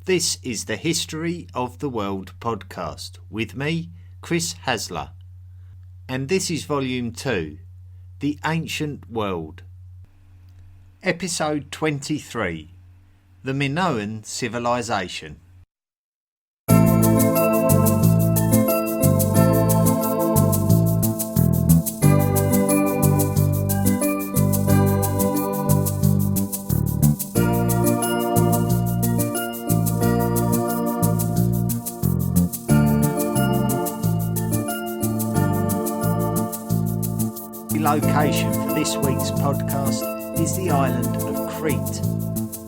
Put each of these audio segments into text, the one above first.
This is the History of the World podcast with me, Chris Hasler. And this is Volume 2, The Ancient World. Episode 23, The Minoan Civilization. The location for this week's podcast is the island of Crete.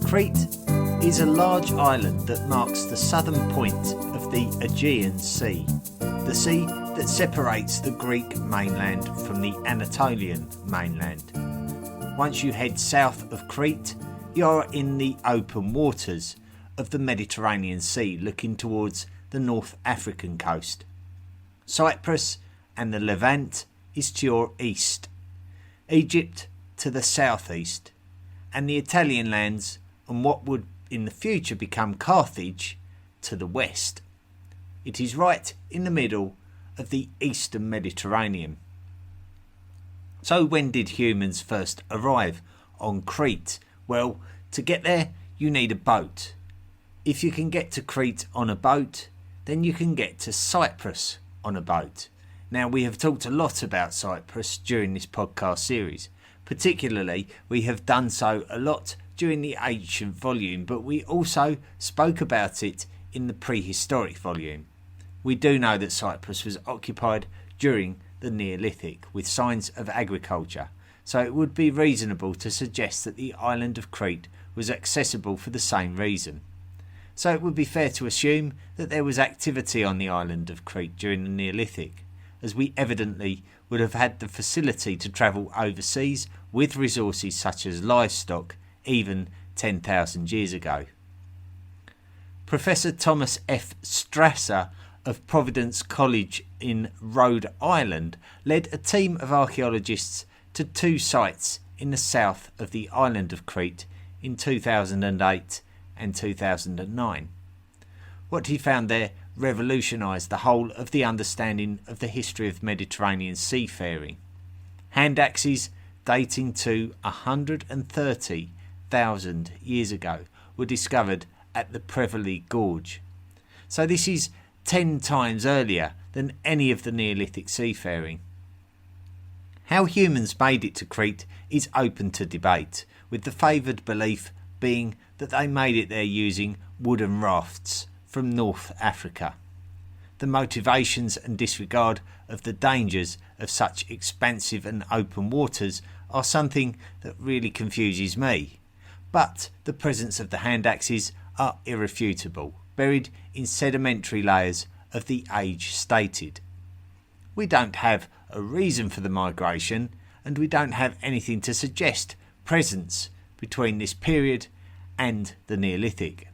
Crete is a large island that marks the southern point of the Aegean Sea, the sea that separates the Greek mainland from the Anatolian mainland. Once you head south of Crete, you're in the open waters of the Mediterranean Sea looking towards the North African coast. Cyprus and the Levant is to your east, Egypt to the southeast, and the Italian lands and what would in the future become Carthage to the west. It is right in the middle of the eastern Mediterranean. So when did humans first arrive on Crete? Well, to get there you need a boat. If you can get to Crete on a boat, then you can get to Cyprus on a boat. Now, we have talked a lot about Cyprus during this podcast series. Particularly, we have done so a lot during the ancient volume, but we also spoke about it in the prehistoric volume. We do know that Cyprus was occupied during the Neolithic with signs of agriculture, so it would be reasonable to suggest that the island of Crete was accessible for the same reason. So it would be fair to assume that there was activity on the island of Crete during the Neolithic, as we evidently would have had the facility to travel overseas with resources such as livestock even 10,000 years ago. Professor Thomas F. Strasser of Providence College in Rhode Island led a team of archaeologists to two sites in the south of the island of Crete in 2008 and 2009. What he found there revolutionised the whole of the understanding of the history of Mediterranean seafaring. Hand axes dating to 130,000 years ago were discovered at the Prevely Gorge. So this is 10 times earlier than any of the Neolithic seafaring. How humans made it to Crete is open to debate, with the favoured belief being that they made it there using wooden rafts from North Africa. The motivations and disregard of the dangers of such expansive and open waters are something that really confuses me, but the presence of the hand axes are irrefutable, buried in sedimentary layers of the age stated. We don't have a reason for the migration, and we don't have anything to suggest presence between this period and the Neolithic.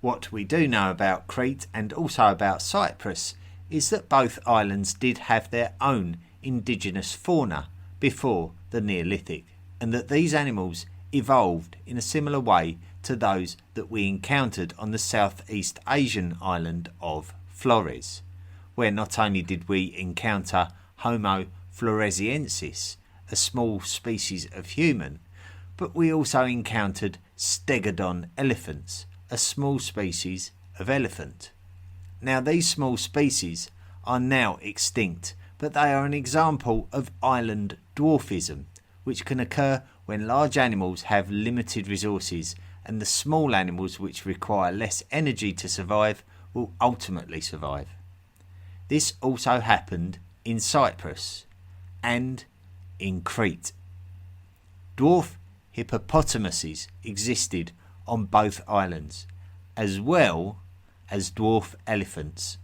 What we do know about Crete and also about Cyprus is that both islands did have their own indigenous fauna before the Neolithic, and that these animals evolved in a similar way to those that we encountered on the Southeast Asian island of Flores, where not only did we encounter Homo floresiensis, a small species of human, but we also encountered stegodon elephants, a small species of elephant. Now, these small species are now extinct, but they are an example of island dwarfism, which can occur when large animals have limited resources and the small animals which require less energy to survive will ultimately survive. This also happened in Cyprus and in Crete. Dwarf hippopotamuses existed on both islands, as well as dwarf elephants.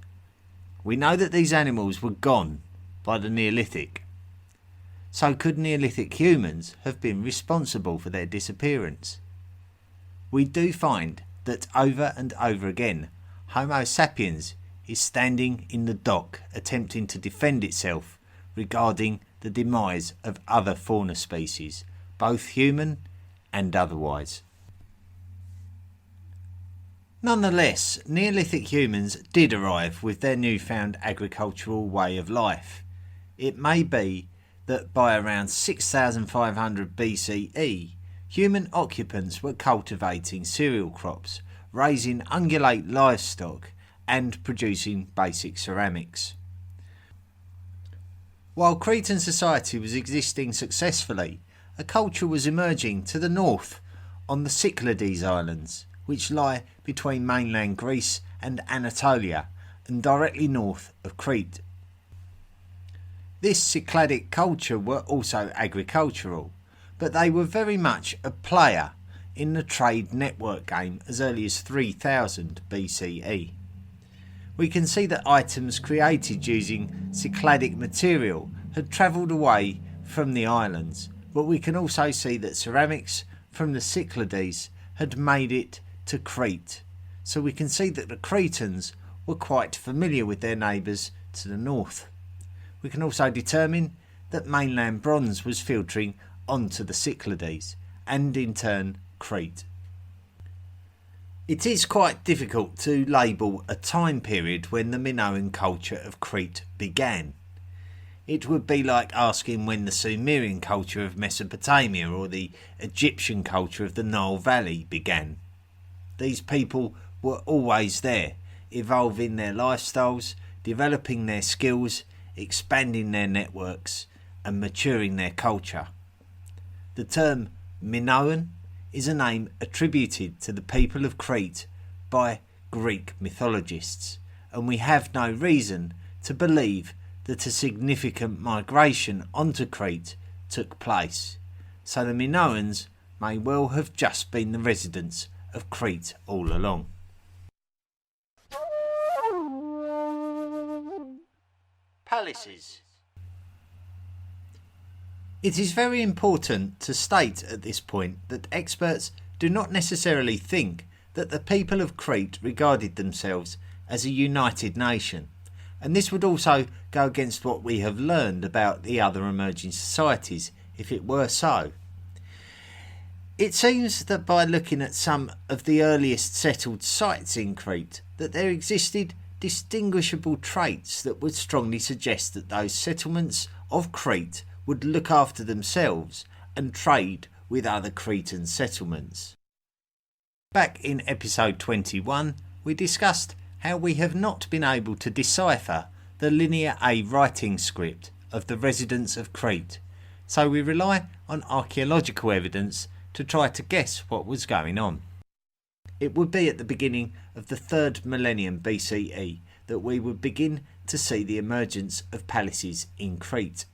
We know that these animals were gone by the Neolithic. So could Neolithic humans have been responsible for their disappearance? We do find that over and over again, Homo sapiens is standing in the dock attempting to defend itself regarding the demise of other fauna species, both human and otherwise. Nonetheless, Neolithic humans did arrive with their newfound agricultural way of life. It may be that by around 6500 BCE, human occupants were cultivating cereal crops, raising ungulate livestock, and producing basic ceramics. While Cretan society was existing successfully, a culture was emerging to the north on the Cyclades Islands, which lie between mainland Greece and Anatolia and directly north of Crete. This Cycladic culture were also agricultural, but they were very much a player in the trade network game as early as 3000 BCE. We can see that items created using Cycladic material had travelled away from the islands, but we can also see that ceramics from the Cyclades had made it to Crete, so we can see that the Cretans were quite familiar with their neighbours to the north. We can also determine that mainland bronze was filtering onto the Cyclades and in turn Crete. It is quite difficult to label a time period when the Minoan culture of Crete began. It would be like asking when the Sumerian culture of Mesopotamia or the Egyptian culture of the Nile Valley began. These people were always there, evolving their lifestyles, developing their skills, expanding their networks, and maturing their culture. The term Minoan is a name attributed to the people of Crete by Greek mythologists, and we have no reason to believe that a significant migration onto Crete took place, so the Minoans may well have just been the residents of Crete all along. Palaces. It is very important to state at this point that experts do not necessarily think that the people of Crete regarded themselves as a united nation, and this would also go against what we have learned about the other emerging societies if it were so. It seems that by looking at some of the earliest settled sites in Crete that there existed distinguishable traits that would strongly suggest that those settlements of Crete would look after themselves and trade with other Cretan settlements. Back in episode 21, we discussed how we have not been able to decipher the Linear A writing script of the residents of Crete, so we rely on archaeological evidence to try to guess what was going on. It would be at the beginning of the 3rd millennium BCE that we would begin to see the emergence of palaces in Crete.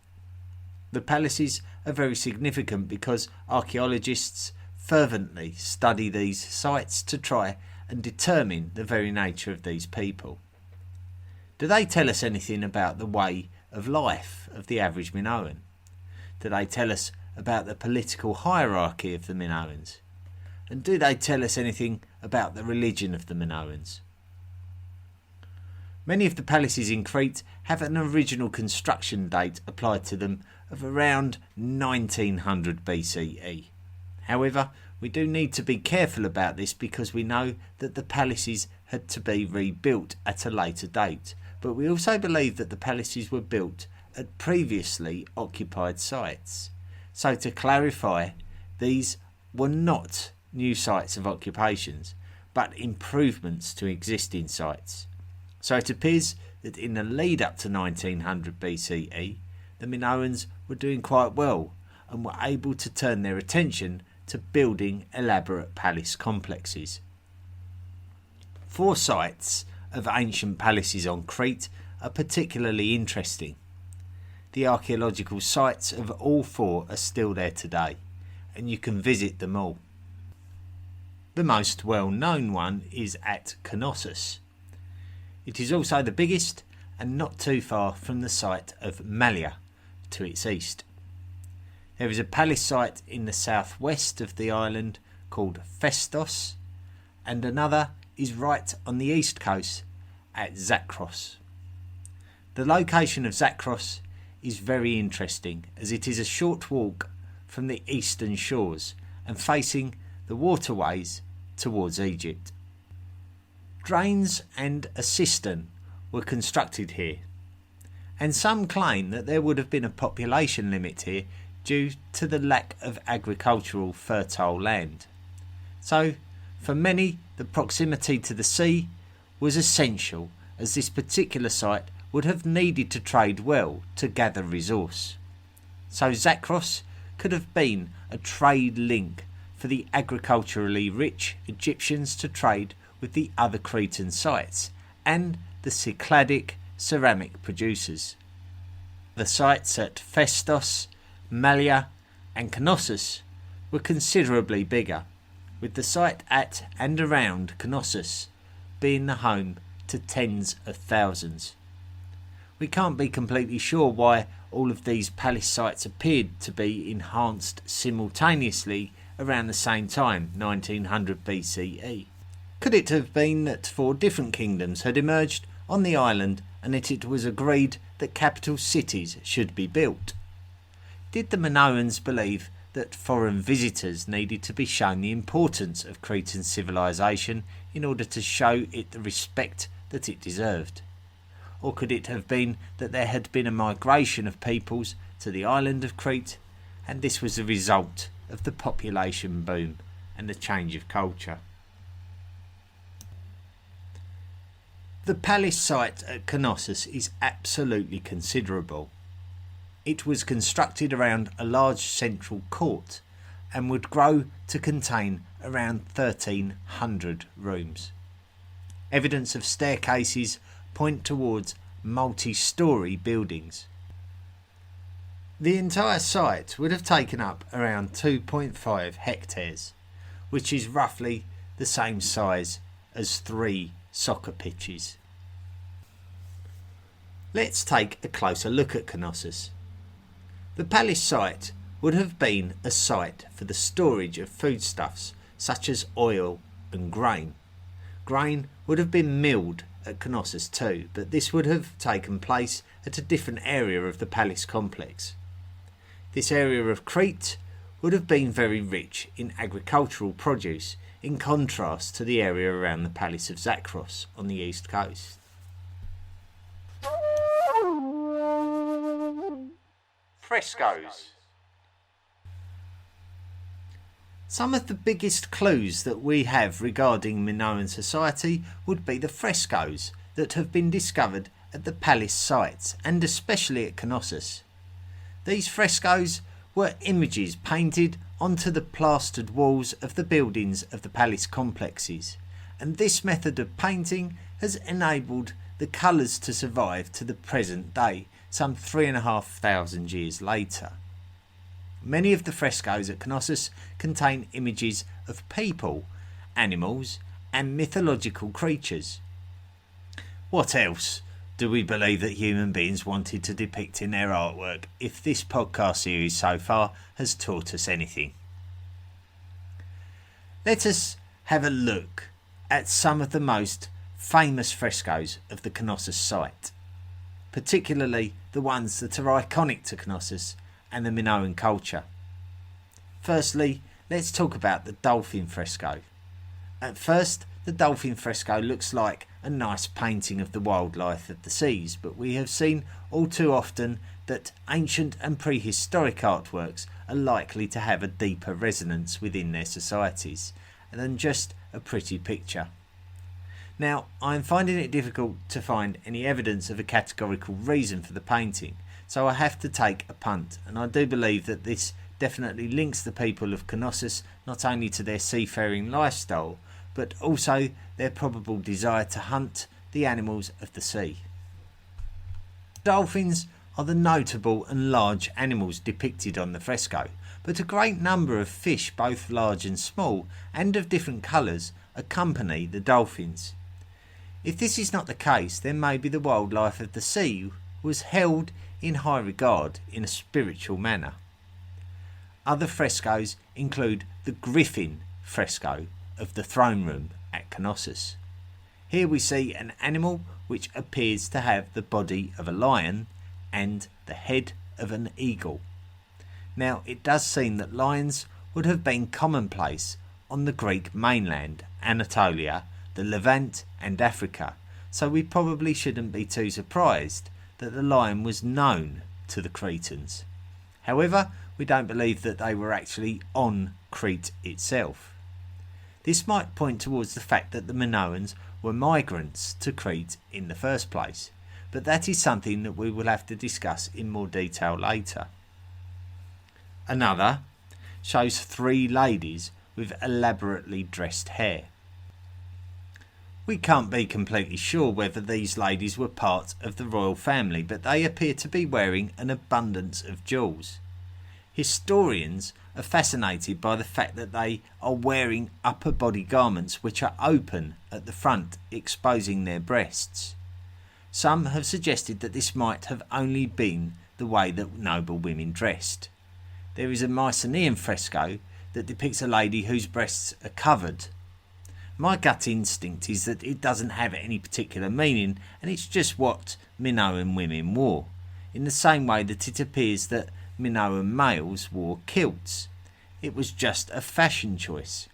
The palaces are very significant because archaeologists fervently study these sites to try and determine the very nature of these people. Do they tell us anything about the way of life of the average Minoan? Do they tell us about the political hierarchy of the Minoans? And do they tell us anything about the religion of the Minoans? Many of the palaces in Crete have an original construction date applied to them of around 1900 BCE. However, we do need to be careful about this because we know that the palaces had to be rebuilt at a later date, but we also believe that the palaces were built at previously occupied sites. So to clarify, these were not new sites of occupations, but improvements to existing sites. So it appears that in the lead up to 1900 BCE, the Minoans were doing quite well and were able to turn their attention to building elaborate palace complexes. 4 sites of ancient palaces on Crete are particularly interesting. The archaeological sites of all 4 are still there today, and you can visit them all. The most well-known one is at Knossos. It is also the biggest and not too far from the site of Malea to its east. There is a palace site in the southwest of the island called Festos, and another is right on the east coast at Zakros. The location of Zakros is very interesting as it is a short walk from the eastern shores and facing the waterways towards Egypt. drains and a cistern were constructed here, and some claim that there would have been a population limit here due to the lack of agricultural fertile land. So, for many, the proximity to the sea was essential, as this particular site would have needed to trade well to gather resource. So Zakros could have been a trade link for the agriculturally rich Egyptians to trade with the other Cretan sites and the Cycladic ceramic producers. The sites at Festos, Malea and Knossos were considerably bigger, with the site at and around Knossos being the home to tens of thousands. We can't be completely sure why all of these palace sites appeared to be enhanced simultaneously around the same time, 1900 BCE. Could it have been that 4 different kingdoms had emerged on the island and that it was agreed that capital cities should be built? Did the Minoans believe that foreign visitors needed to be shown the importance of Cretan civilisation in order to show it the respect that it deserved? Or could it have been that there had been a migration of peoples to the island of Crete, and this was the result of the population boom and the change of culture? The palace site at Knossos is absolutely considerable. It was constructed around a large central court and would grow to contain around 1,300 rooms. Evidence of staircases point towards multi-storey buildings. The entire site would have taken up around 2.5 hectares, which is roughly the same size as 3 soccer pitches. Let's take a closer look at Knossos. The palace site would have been a site for the storage of foodstuffs such as oil and grain. Grain would have been milled at Knossos too, but this would have taken place at a different area of the palace complex. This area of Crete would have been very rich in agricultural produce, in contrast to the area around the palace of Zakros on the east coast. Frescoes. Some of the biggest clues that we have regarding Minoan society would be the frescoes that have been discovered at the palace sites and especially at Knossos. These frescoes were images painted onto the plastered walls of the buildings of the palace complexes, and this method of painting has enabled the colours to survive to the present day, some 3,500 years later. Many of the frescoes at Knossos contain images of people, animals and mythological creatures. What else do we believe that human beings wanted to depict in their artwork if this podcast series so far has taught us anything? Let us have a look at some of the most famous frescoes of the Knossos site, particularly the ones that are iconic to Knossos and the Minoan culture. Firstly, let's talk about the dolphin fresco. At first, the dolphin fresco looks like a nice painting of the wildlife of the seas, but we have seen all too often that ancient and prehistoric artworks are likely to have a deeper resonance within their societies than just a pretty picture. Now, I am finding it difficult to find any evidence of a categorical reason for the painting, so I have to take a punt, and I do believe that this definitely links the people of Knossos not only to their seafaring lifestyle, but also their probable desire to hunt the animals of the sea. Dolphins are the notable and large animals depicted on the fresco, but a great number of fish, both large and small, and of different colours, accompany the dolphins. If this is not the case, then maybe the wildlife of the sea was held in high regard in a spiritual manner. Other frescoes include the griffin fresco of the throne room at Knossos. Here we see an animal which appears to have the body of a lion and the head of an eagle. Now, it does seem that lions would have been commonplace on the Greek mainland, Anatolia, the Levant and Africa, so we probably shouldn't be too surprised that the lion was known to the Cretans. However, we don't believe that they were actually on Crete itself. This might point towards the fact that the Minoans were migrants to Crete in the first place, but that is something that we will have to discuss in more detail later. Another shows 3 ladies with elaborately dressed hair. We can't be completely sure whether these ladies were part of the royal family, but they appear to be wearing an abundance of jewels. Historians are fascinated by the fact that they are wearing upper body garments which are open at the front, exposing their breasts. Some have suggested that this might have only been the way that noble women dressed. There is a Mycenaean fresco that depicts a lady whose breasts are covered. My gut instinct is that it doesn't have any particular meaning and it's just what Minoan women wore, in the same way that it appears that Minoan males wore kilts. It was just a fashion choice.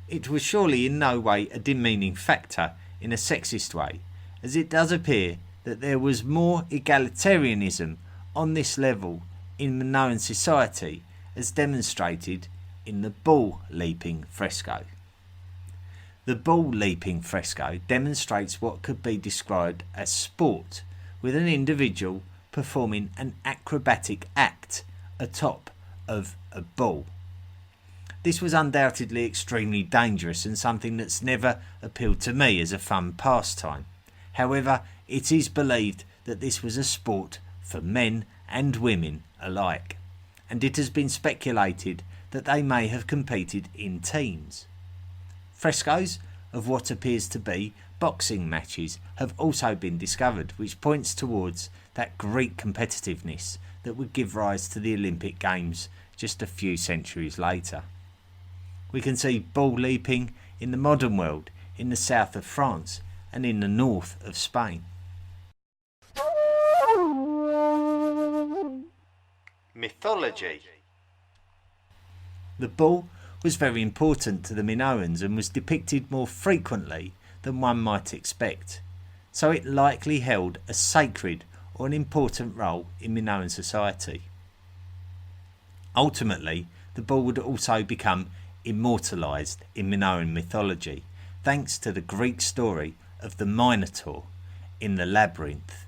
It was surely in no way a demeaning factor in a sexist way, as it does appear that there was more egalitarianism on this level in Minoan society, as demonstrated in the bull leaping fresco. The bull leaping fresco demonstrates what could be described as sport, with an individual performing an acrobatic act atop of a bull. This was undoubtedly extremely dangerous and something that's never appealed to me as a fun pastime. However, it is believed that this was a sport for men and women alike, and it has been speculated that they may have competed in teams. Frescoes of what appears to be boxing matches have also been discovered, which points towards that Greek competitiveness that would give rise to the Olympic Games just a few centuries later. We can see bull leaping in the modern world, in the south of France and in the north of Spain. Mythology. The bull was very important to the Minoans and was depicted more frequently than one might expect, so it likely held a sacred or an important role in Minoan society. Ultimately, the bull would also become immortalised in Minoan mythology, thanks to the Greek story of the Minotaur in the labyrinth.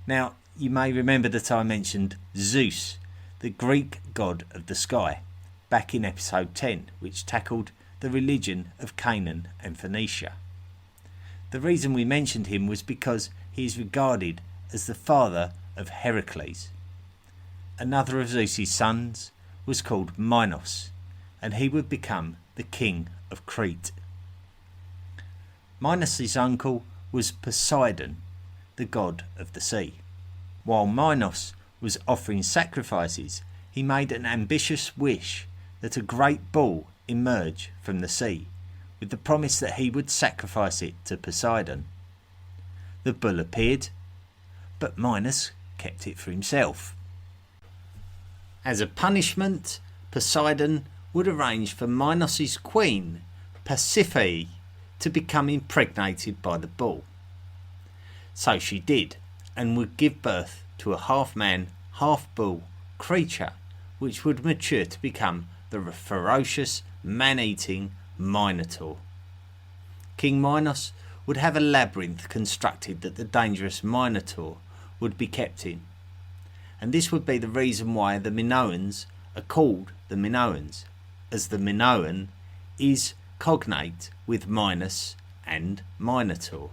Now, you may remember that I mentioned Zeus, the Greek god of the sky, back in episode 10, which tackled the religion of Canaan and Phoenicia. The reason we mentioned him was because he is regarded as the father of Heracles. Another of Zeus's sons was called Minos, and he would become the king of Crete. Minos' uncle was Poseidon, the god of the sea. While Minos was offering sacrifices, he made an ambitious wish that a great bull emerge from the sea, with the promise that he would sacrifice it to Poseidon. The bull appeared, but Minos kept it for himself. As a punishment, Poseidon would arrange for Minos' queen, Pasiphae, to become impregnated by the bull. So she did, and would give birth to a half-man, half-bull creature, which would mature to become the ferocious, man-eating Minotaur. King Minos would have a labyrinth constructed that the dangerous Minotaur would be kept in, and this would be the reason why the Minoans are called the Minoans, as the Minoan is cognate with Minos and Minotaur.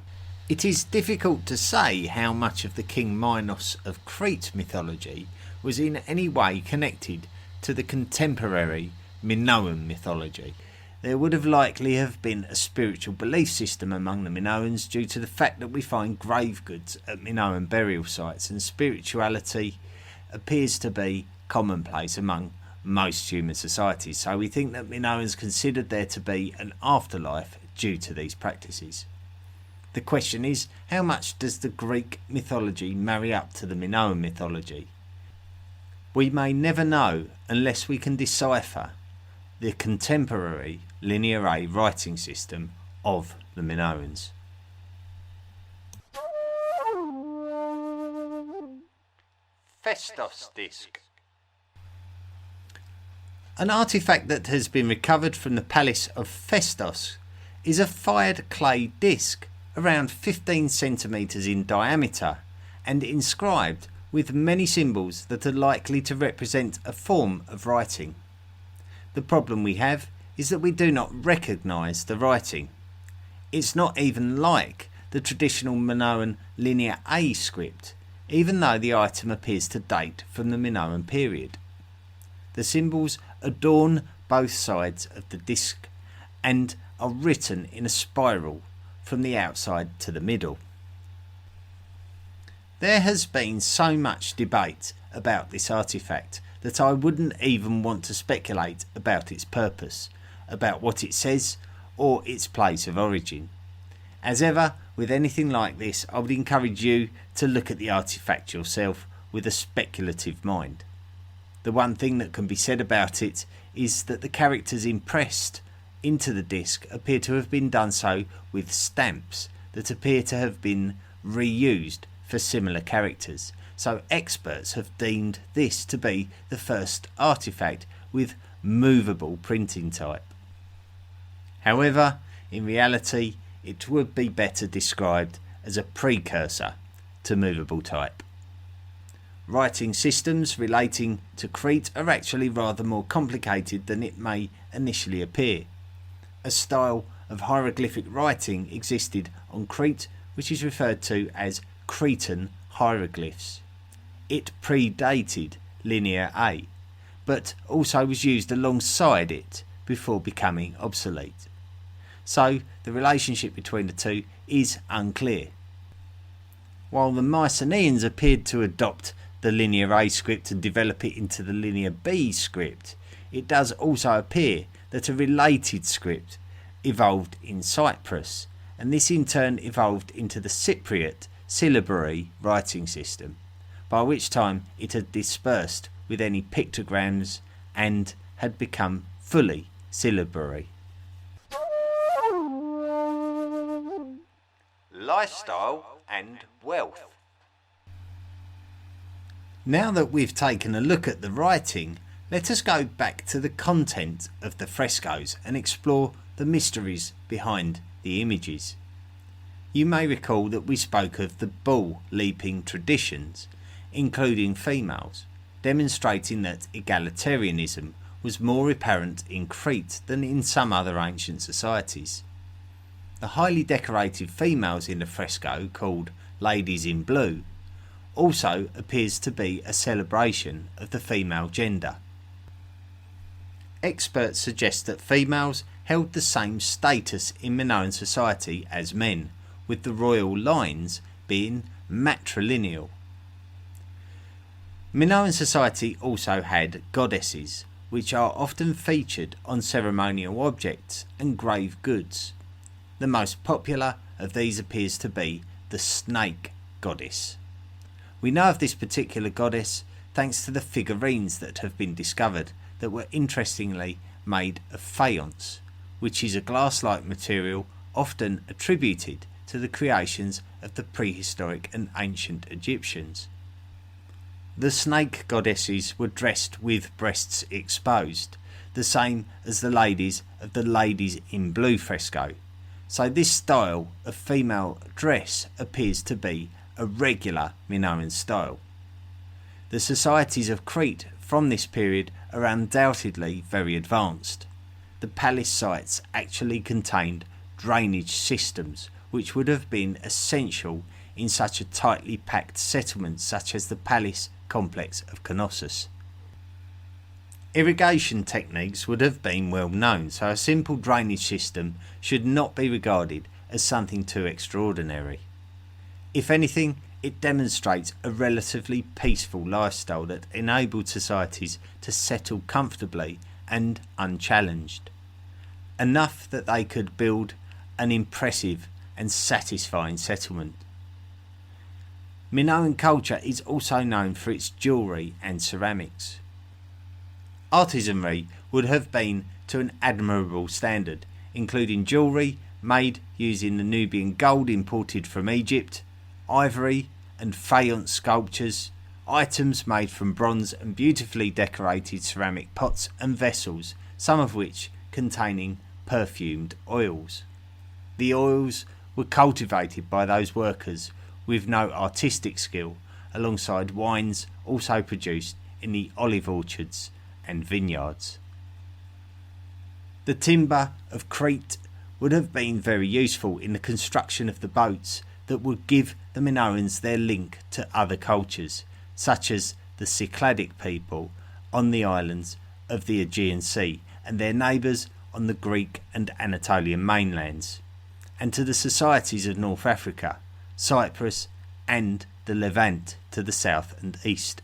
It is difficult to say how much of the King Minos of Crete mythology was in any way connected to the contemporary Minoan mythology. There would have likely have been a spiritual belief system among the Minoans due to the fact that we find grave goods at Minoan burial sites, and spirituality appears to be commonplace among most human societies, so we think that Minoans considered there to be an afterlife due to these practices. The question is, how much does the Greek mythology marry up to the Minoan mythology? We may never know unless we can decipher the contemporary linear A writing system of the Minoans. Festos disc. An artefact that has been recovered from the palace of Festos is a fired clay disc around 15 centimetres in diameter and inscribed with many symbols that are likely to represent a form of writing. The problem we have is that we do not recognise the writing. It's not even like the traditional Minoan linear A script, even though the item appears to date from the Minoan period. The symbols adorn both sides of the disc and are written in a spiral from the outside to the middle. There has been so much debate about this artefact that I wouldn't even want to speculate about its purpose, about what it says, or its place of origin. As ever, with anything like this, I would encourage you to look at the artefact yourself with a speculative mind. The one thing that can be said about it is that the characters impressed into the disc appear to have been done so with stamps that appear to have been reused for similar characters, so experts have deemed this to be the first artefact with movable printing type. However, in reality, it would be better described as a precursor to movable type. Writing systems relating to Crete are actually rather more complicated than it may initially appear. A style of hieroglyphic writing existed on Crete which is referred to as Cretan hieroglyphs. It predated linear A, but also was used alongside it before becoming obsolete. So the relationship between the two is unclear. While the Mycenaeans appeared to adopt the linear A script and develop it into the linear B script, it does also appear that a related script evolved in Cyprus, and this in turn evolved into the Cypriot syllabary writing system, by which time it had dispersed with any pictograms and had become fully syllabary. Lifestyle and wealth. Now that we've taken a look at the writing, let us go back to the content of the frescoes and explore the mysteries behind the images. You may recall that we spoke of the bull leaping traditions, including females, demonstrating that egalitarianism was more apparent in Crete than in some other ancient societies. The highly decorated females in the fresco, called Ladies in Blue, also appears to be a celebration of the female gender. Experts suggest that females held the same status in Minoan society as men, with the royal lines being matrilineal. Minoan society also had goddesses, which are often featured on ceremonial objects and grave goods. The most popular of these appears to be the snake goddess. We know of this particular goddess thanks to the figurines that have been discovered that were interestingly made of faience, which is a glass-like material often attributed to the creations of the prehistoric and ancient Egyptians. The snake goddesses were dressed with breasts exposed, the same as the ladies of the Ladies in Blue fresco. So this style of female dress appears to be a regular Minoan style. The societies of Crete from this period are undoubtedly very advanced. The palace sites actually contained drainage systems which would have been essential in such a tightly packed settlement such as the palace complex of Knossos. Irrigation techniques would have been well known, so a simple drainage system should not be regarded as something too extraordinary. If anything, it demonstrates a relatively peaceful lifestyle that enabled societies to settle comfortably and unchallenged, enough that they could build an impressive and satisfying settlement. Minoan culture is also known for its jewellery and ceramics. Artisanry would have been to an admirable standard, including jewellery made using the Nubian gold imported from Egypt, ivory and faience sculptures, items made from bronze and beautifully decorated ceramic pots and vessels, some of which containing perfumed oils. The oils were cultivated by those workers with no artistic skill, alongside wines also produced in the olive orchards and vineyards. The timber of Crete would have been very useful in the construction of the boats that would give the Minoans their link to other cultures, such as the Cycladic people on the islands of the Aegean Sea and their neighbours on the Greek and Anatolian mainlands, and to the societies of North Africa, Cyprus and the Levant to the south and east.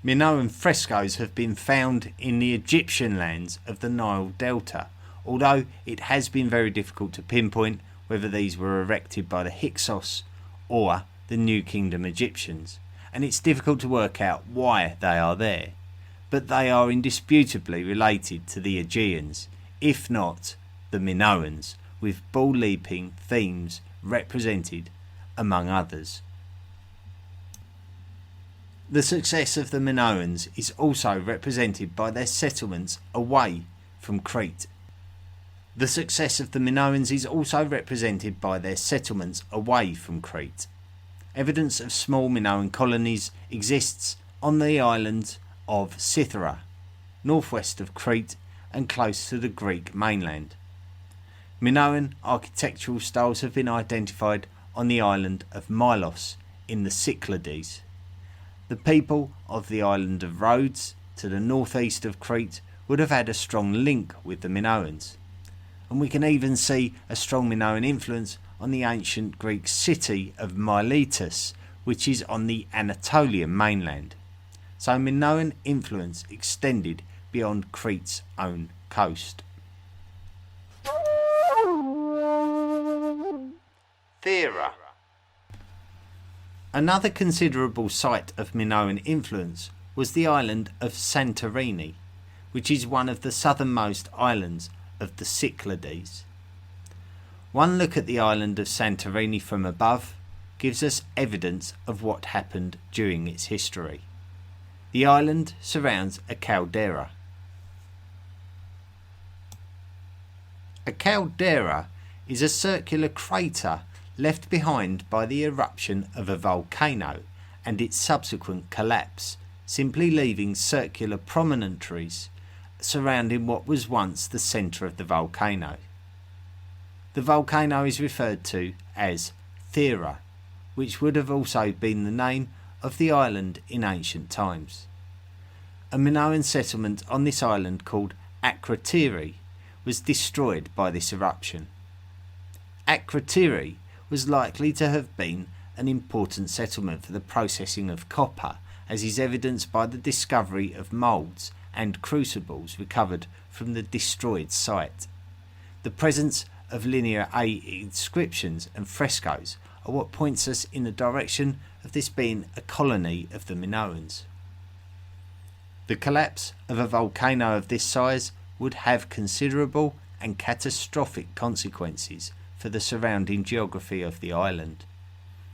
Minoan frescoes have been found in the Egyptian lands of the Nile Delta, although it has been very difficult to pinpoint whether these were erected by the Hyksos or the New Kingdom Egyptians, and it's difficult to work out why they are there, but they are indisputably related to the Aegeans, if not the Minoans, with bull-leaping themes represented among others. The success of the Minoans is also represented by their settlements away from Crete. Evidence of small Minoan colonies exists on the island of Cythera, northwest of Crete and close to the Greek mainland. Minoan architectural styles have been identified on the island of Milos in the Cyclades. The people of the island of Rhodes, to the northeast of Crete, would have had a strong link with the Minoans. And we can even see a strong Minoan influence on the ancient Greek city of Miletus, which is on the Anatolian mainland. So Minoan influence extended beyond Crete's own coast. Thera. Another considerable site of Minoan influence was the island of Santorini, which is one of the southernmost islands of the Cyclades. One look at the island of Santorini from above gives us evidence of what happened during its history. The island surrounds a caldera. A caldera is a circular crater left behind by the eruption of a volcano and its subsequent collapse, simply leaving circular promontories surrounding what was once the centre of the volcano. The volcano is referred to as Thera, which would have also been the name of the island in ancient times. A Minoan settlement on this island called Akrotiri was destroyed by this eruption. Akrotiri was likely to have been an important settlement for the processing of copper, as is evidenced by the discovery of moulds and crucibles recovered from the destroyed site. The presence of Linear A inscriptions and frescoes are what points us in the direction of this being a colony of the Minoans. The collapse of a volcano of this size would have considerable and catastrophic consequences for the surrounding geography of the island.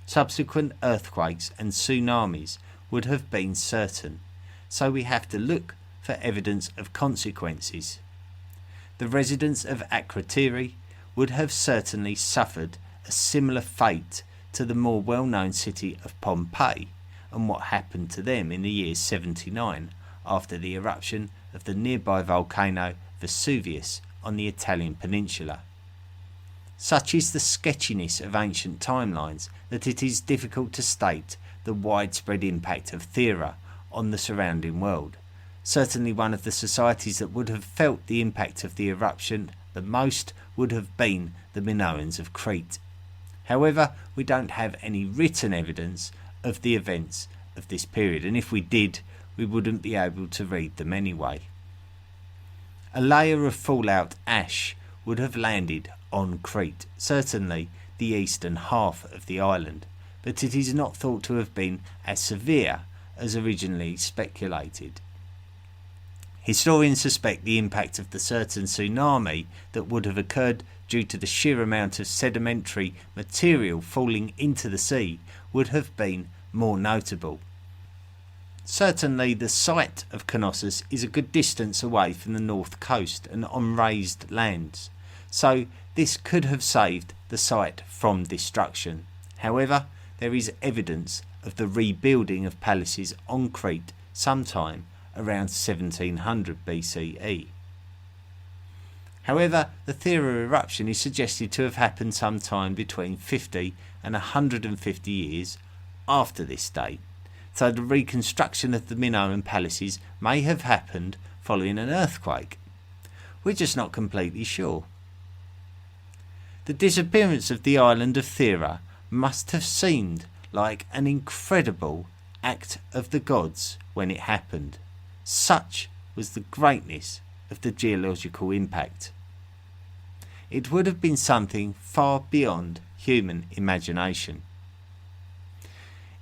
Subsequent earthquakes and tsunamis would have been certain, so we have to look for evidence of consequences. The residents of Akrotiri would have certainly suffered a similar fate to the more well-known city of Pompeii and what happened to them in the year 79 after the eruption of the nearby volcano Vesuvius on the Italian peninsula. Such is the sketchiness of ancient timelines that it is difficult to state the widespread impact of Thera on the surrounding world. Certainly one of the societies that would have felt the impact of the eruption the most would have been the Minoans of Crete. However, we don't have any written evidence of the events of this period, and if we did, we wouldn't be able to read them anyway. A layer of fallout ash would have landed on Crete, certainly the eastern half of the island, but it is not thought to have been as severe as originally speculated. Historians suspect the impact of the certain tsunami that would have occurred due to the sheer amount of sedimentary material falling into the sea would have been more notable. Certainly the site of Knossos is a good distance away from the north coast and on raised lands, so this could have saved the site from destruction. However, there is evidence of the rebuilding of palaces on Crete sometime around 1700 BCE. However, the theory of eruption is suggested to have happened sometime between 50 and 150 years after this date, so the reconstruction of the Minoan palaces may have happened following an earthquake. We're just not completely sure. The disappearance of the island of Thera must have seemed like an incredible act of the gods when it happened. Such was the greatness of the geological impact. It would have been something far beyond human imagination.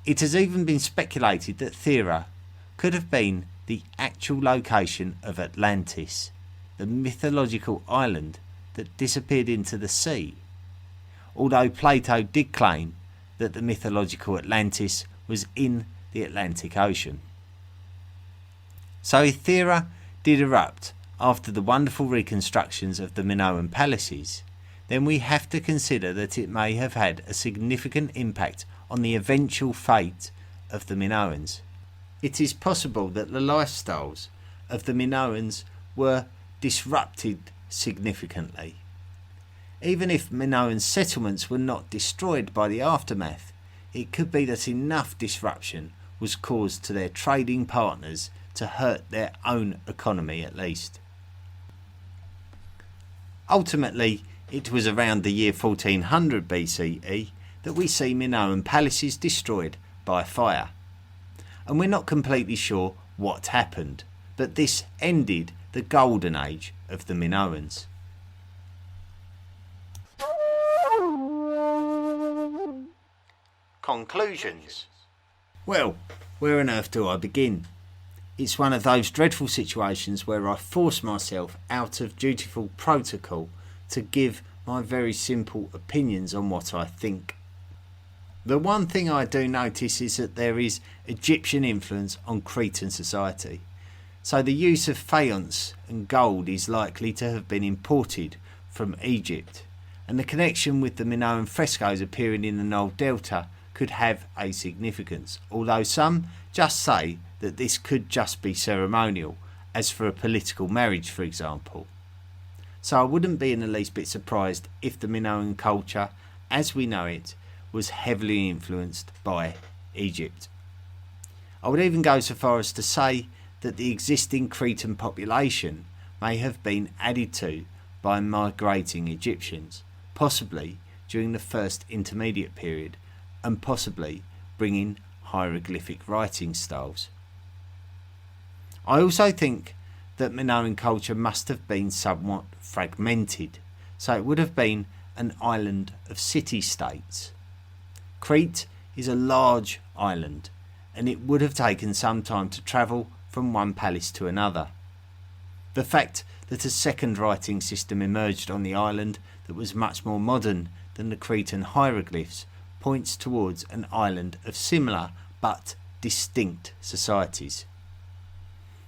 It has even been speculated that Thera could have been the actual location of Atlantis, the mythological island that disappeared into the sea, although Plato did claim that the mythological Atlantis was in the Atlantic Ocean. So if Thera did erupt after the wonderful reconstructions of the Minoan palaces, then we have to consider that it may have had a significant impact on the eventual fate of the Minoans. It is possible that the lifestyles of the Minoans were disrupted significantly. Even if Minoan settlements were not destroyed by the aftermath, it could be that enough disruption was caused to their trading partners to hurt their own economy at least. Ultimately, it was around the year 1400 BCE that we see Minoan palaces destroyed by fire. And we're not completely sure what happened, but this ended the golden age of the Minoans. Conclusions. Well, where on earth do I begin? It's one of those dreadful situations where I force myself out of dutiful protocol to give my very simple opinions on what I think. The one thing I do notice is that there is Egyptian influence on Cretan society. So the use of faience and gold is likely to have been imported from Egypt, and the connection with the Minoan frescoes appearing in the Nile Delta could have a significance, although some just say that this could just be ceremonial, as for a political marriage for example. So I wouldn't be in the least bit surprised if the Minoan culture, as we know it, was heavily influenced by Egypt. I would even go so far as to say that the existing Cretan population may have been added to by migrating Egyptians, possibly during the first intermediate period, and possibly bringing hieroglyphic writing styles. I also think that Minoan culture must have been somewhat fragmented, so it would have been an island of city-states. Crete is a large island, and it would have taken some time to travel from one palace to another. The fact that a second writing system emerged on the island that was much more modern than the Cretan hieroglyphs points towards an island of similar but distinct societies.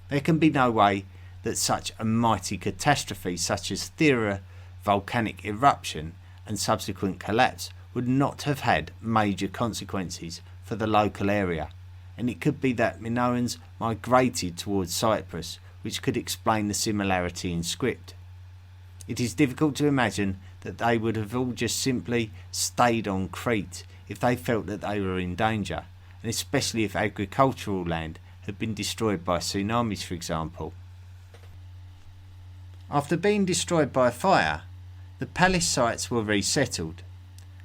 There can be no way that such a mighty catastrophe such as Thera volcanic eruption and subsequent collapse would not have had major consequences for the local area, and it could be that Minoans migrated towards Cyprus, which could explain the similarity in script. It is difficult to imagine that they would have all just simply stayed on Crete if they felt that they were in danger, and especially if agricultural land had been destroyed by tsunamis, for example. After being destroyed by fire, the palace sites were resettled,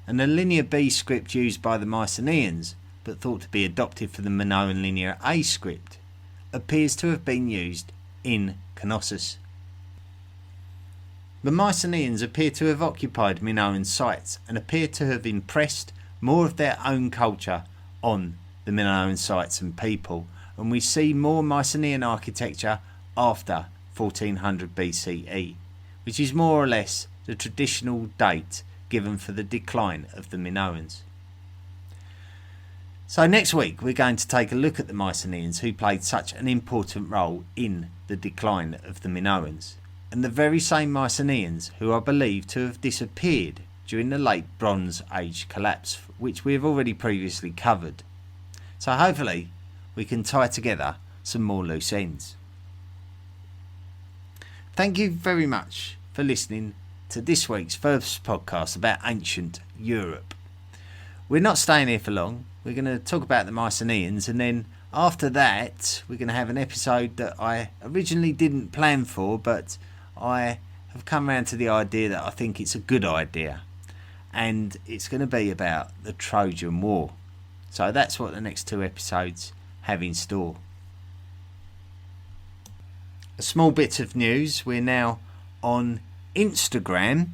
and the Linear B script used by the Mycenaeans, but thought to be adopted from the Minoan Linear A script, appears to have been used in Knossos. The Mycenaeans appear to have occupied Minoan sites and appear to have impressed more of their own culture on the Minoan sites and people, and we see more Mycenaean architecture after 1400 BCE, which is more or less the traditional date given for the decline of the Minoans. So next week we're going to take a look at the Mycenaeans, who played such an important role in the decline of the Minoans, and the very same Mycenaeans who are believed to have disappeared during the late Bronze Age collapse, which we have already previously covered. So hopefully we can tie together some more loose ends. Thank you very much for listening to this week's first podcast about ancient Europe. We're not staying here for long. We're going to talk about the Mycenaeans, and then after that we're going to have an episode that I originally didn't plan for, but I have come around to the idea that I think it's a good idea, and it's going to be about the Trojan War. So that's what the next two episodes have in store. A small bit of news: we're now on Instagram,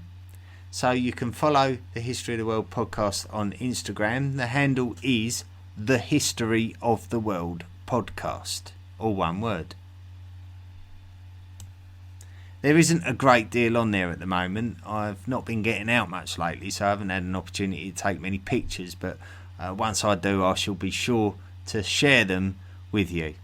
so you can follow the History of the World podcast on Instagram. The handle is the History of the World podcast, all one word. There isn't a great deal on there at the moment. I've not been getting out much lately, so I haven't had an opportunity to take many pictures, but once I do, I shall be sure to share them with you.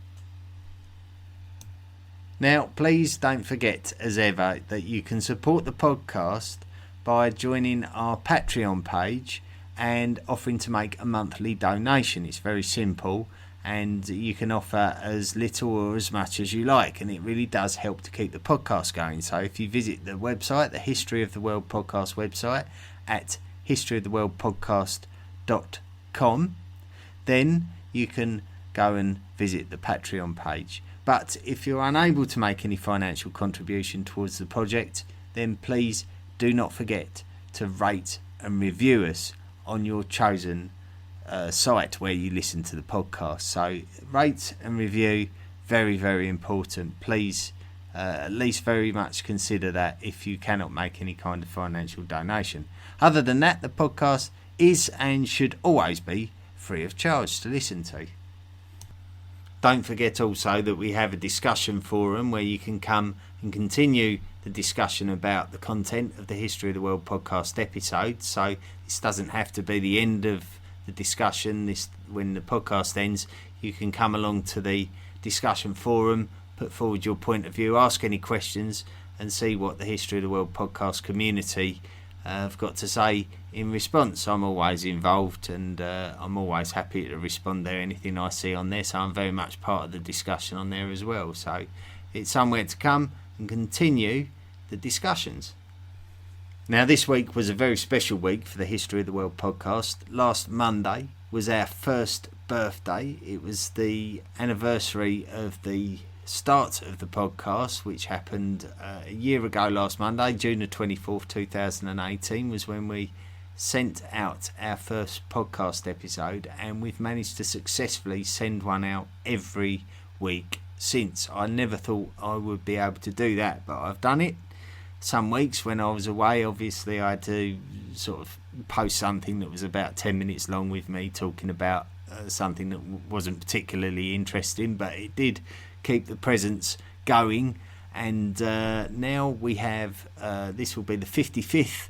Now, please don't forget, as ever, that you can support the podcast by joining our Patreon page and offering to make a monthly donation. It's very simple, and you can offer as little or as much as you like, and it really does help to keep the podcast going. So if you visit the website, the History of the World podcast website at historyoftheworldpodcast.com, then you can go and visit the Patreon page. But if you're unable to make any financial contribution towards the project, then please do not forget to rate and review us on your chosen site where you listen to the podcast. So rate and review, very, very important. Please at least very much consider that if you cannot make any kind of financial donation. Other than that, the podcast is and should always be free of charge to listen to. Don't forget also that we have a discussion forum where you can come and continue the discussion about the content of the History of the World podcast episode. So this doesn't have to be the end of the discussion. When the podcast ends, you can come along to the discussion forum, put forward your point of view, ask any questions, and see what the History of the World podcast community have got to say in response. I'm always involved, and I'm always happy to respond to anything I see on there, so I'm very much part of the discussion on there as well. So it's somewhere to come and continue the discussions. Now, this week was a very special week for the History of the World podcast. Last Monday was our first birthday. It was the anniversary of the start of the podcast, which happened a year ago last Monday. June the 24th 2018 was when we sent out our first podcast episode, and we've managed to successfully send one out every week since. I never thought I would be able to do that, but I've done it. Some weeks when I was away, obviously I had to sort of post something that was about 10 minutes long with me talking about something that wasn't particularly interesting, but it did keep the presence going. And now we have this will be the 55th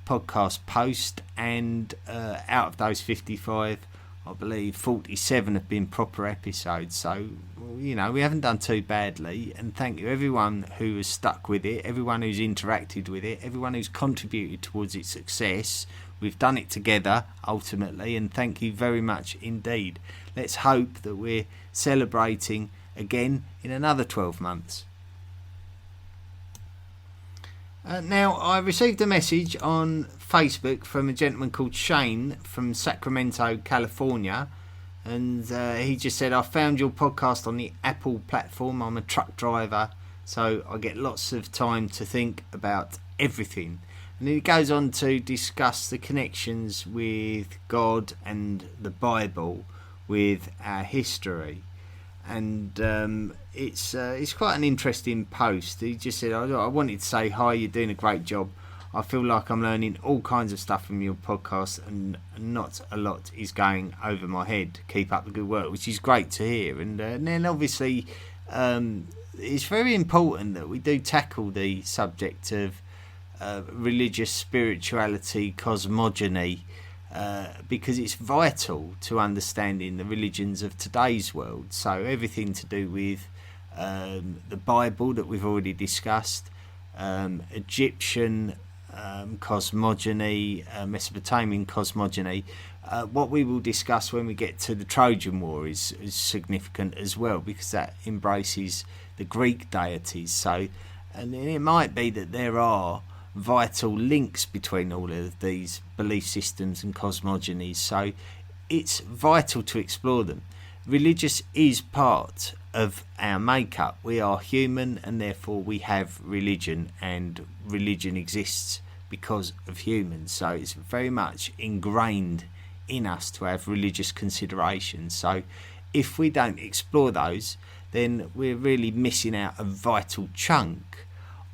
podcast post, and out of those 55, I believe 47 have been proper episodes. So we haven't done too badly, and thank you everyone who has stuck with it, everyone who's interacted with it, everyone who's contributed towards its success. We've done it together ultimately, and thank you very much indeed. Let's hope that we're celebrating again in another 12 months. Now, I received a message on Facebook from a gentleman called Shane from Sacramento, California, and he just said, I found your podcast on the Apple platform. I'm a truck driver, so I get lots of time to think about everything. And he goes on to discuss the connections with God and the Bible with our history. And it's quite an interesting post. He just said, I wanted to say hi, you're doing a great job. I feel like I'm learning all kinds of stuff from your podcast, and not a lot is going over my head. Keep up the good work, which is great to hear. And then obviously it's very important that we do tackle the subject of religious spirituality, cosmogony, because it's vital to understanding the religions of today's world. So everything to do with the Bible that we've already discussed, Egyptian cosmogony, Mesopotamian cosmogony. What we will discuss when we get to the Trojan War is significant as well, because that embraces the Greek deities. So, and it might be that there are vital links between all of these belief systems and cosmogonies. So it's vital to explore them. Religious is part of our makeup. We are human, and therefore we have religion, and religion exists because of humans. So it's very much ingrained in us to have religious considerations. So if we don't explore those, then we're really missing out a vital chunk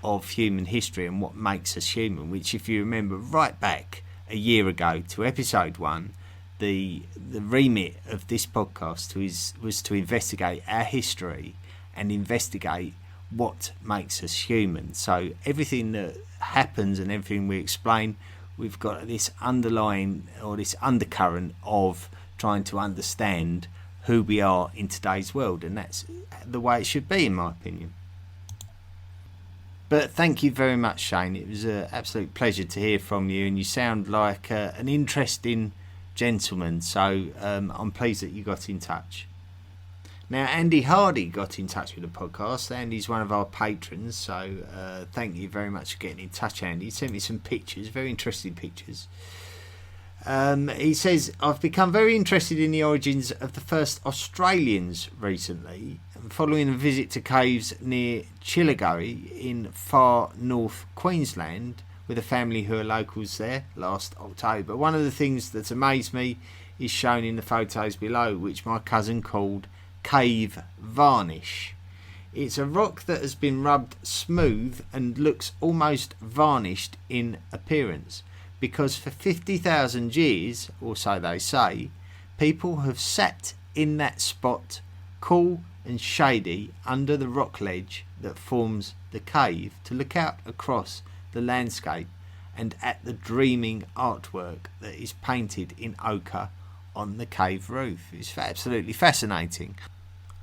of human history and what makes us human, which, if you remember right back a year ago to episode 1, the remit of this podcast was to investigate our history and investigate what makes us human. So everything that happens and everything we explain, we've got this underlying or this undercurrent of trying to understand who we are in today's world, and that's the way it should be, in my opinion. But thank you very much, Shane. It was an absolute pleasure to hear from you, and you sound like an interesting gentleman, so I'm pleased that you got in touch. Now, Andy Hardy got in touch with the podcast. Andy's one of our patrons, so thank you very much for getting in touch, Andy. He sent me some pictures, very interesting pictures. He says, I've become very interested in the origins of the first Australians recently, following a visit to caves near Chilligary in far north Queensland with a family who are locals there last October. One of the things that amazed me is shown in the photos below, which my cousin called cave varnish. It's a rock that has been rubbed smooth and looks almost varnished in appearance, because for 50,000 years, or so they say, people have sat in that spot, cool and shady, under the rock ledge that forms the cave, to look out across the landscape and at the dreaming artwork that is painted in ochre on the cave roof. It's absolutely fascinating.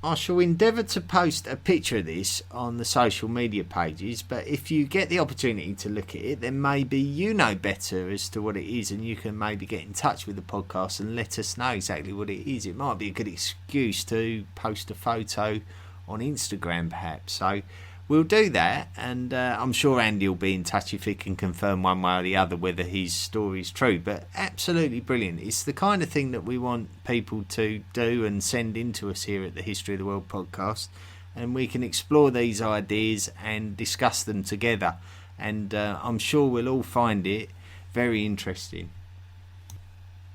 I shall endeavour to post a picture of this on the social media pages, but if you get the opportunity to look at it, then maybe you know better as to what it is, and you can maybe get in touch with the podcast and let us know exactly what it is. It might be a good excuse to post a photo on Instagram perhaps. So we'll do that, and I'm sure Andy will be in touch if he can confirm one way or the other whether his story is true. But absolutely brilliant. It's the kind of thing that we want people to do and send in to us here at the History of the World podcast, and we can explore these ideas and discuss them together, and I'm sure we'll all find it very interesting.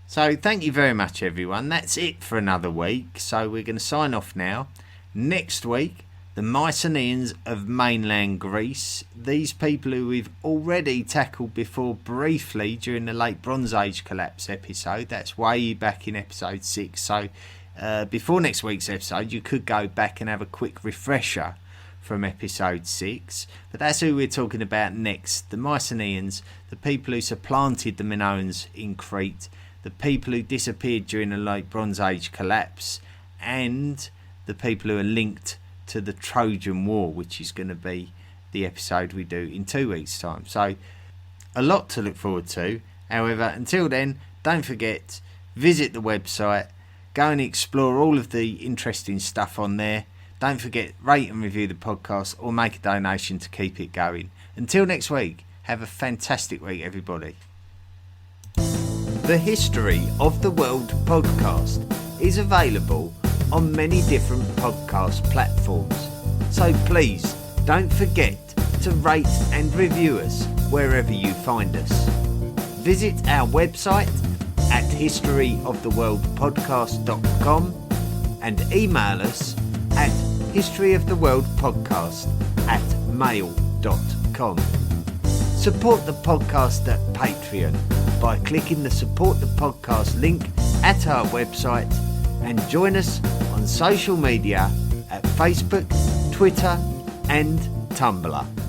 So thank you very much, everyone. That's it for another week, so we're going to sign off now. Next week, the Mycenaeans of mainland Greece, these people who we've already tackled before briefly during the Late Bronze Age collapse episode. That's way back in episode 6. So before next week's episode, you could go back and have a quick refresher from episode 6. But that's who we're talking about next. The Mycenaeans, the people who supplanted the Minoans in Crete, the people who disappeared during the Late Bronze Age collapse, and the people who are linked to the Trojan War, which is going to be the episode we do in 2 weeks' time. So a lot to look forward to. However, until then, don't forget, visit the website, go and explore all of the interesting stuff on there. Don't forget, rate and review the podcast or make a donation to keep it going. Until next week, have a fantastic week, everybody. The History of the World podcast is available on many different podcast platforms, so please don't forget to rate and review us wherever you find us. Visit our website at historyoftheworldpodcast.com and email us at historyoftheworldpodcast@mail.com. Support the podcast at Patreon by clicking the Support the Podcast link at our website, and join us on social media at Facebook, Twitter and Tumblr.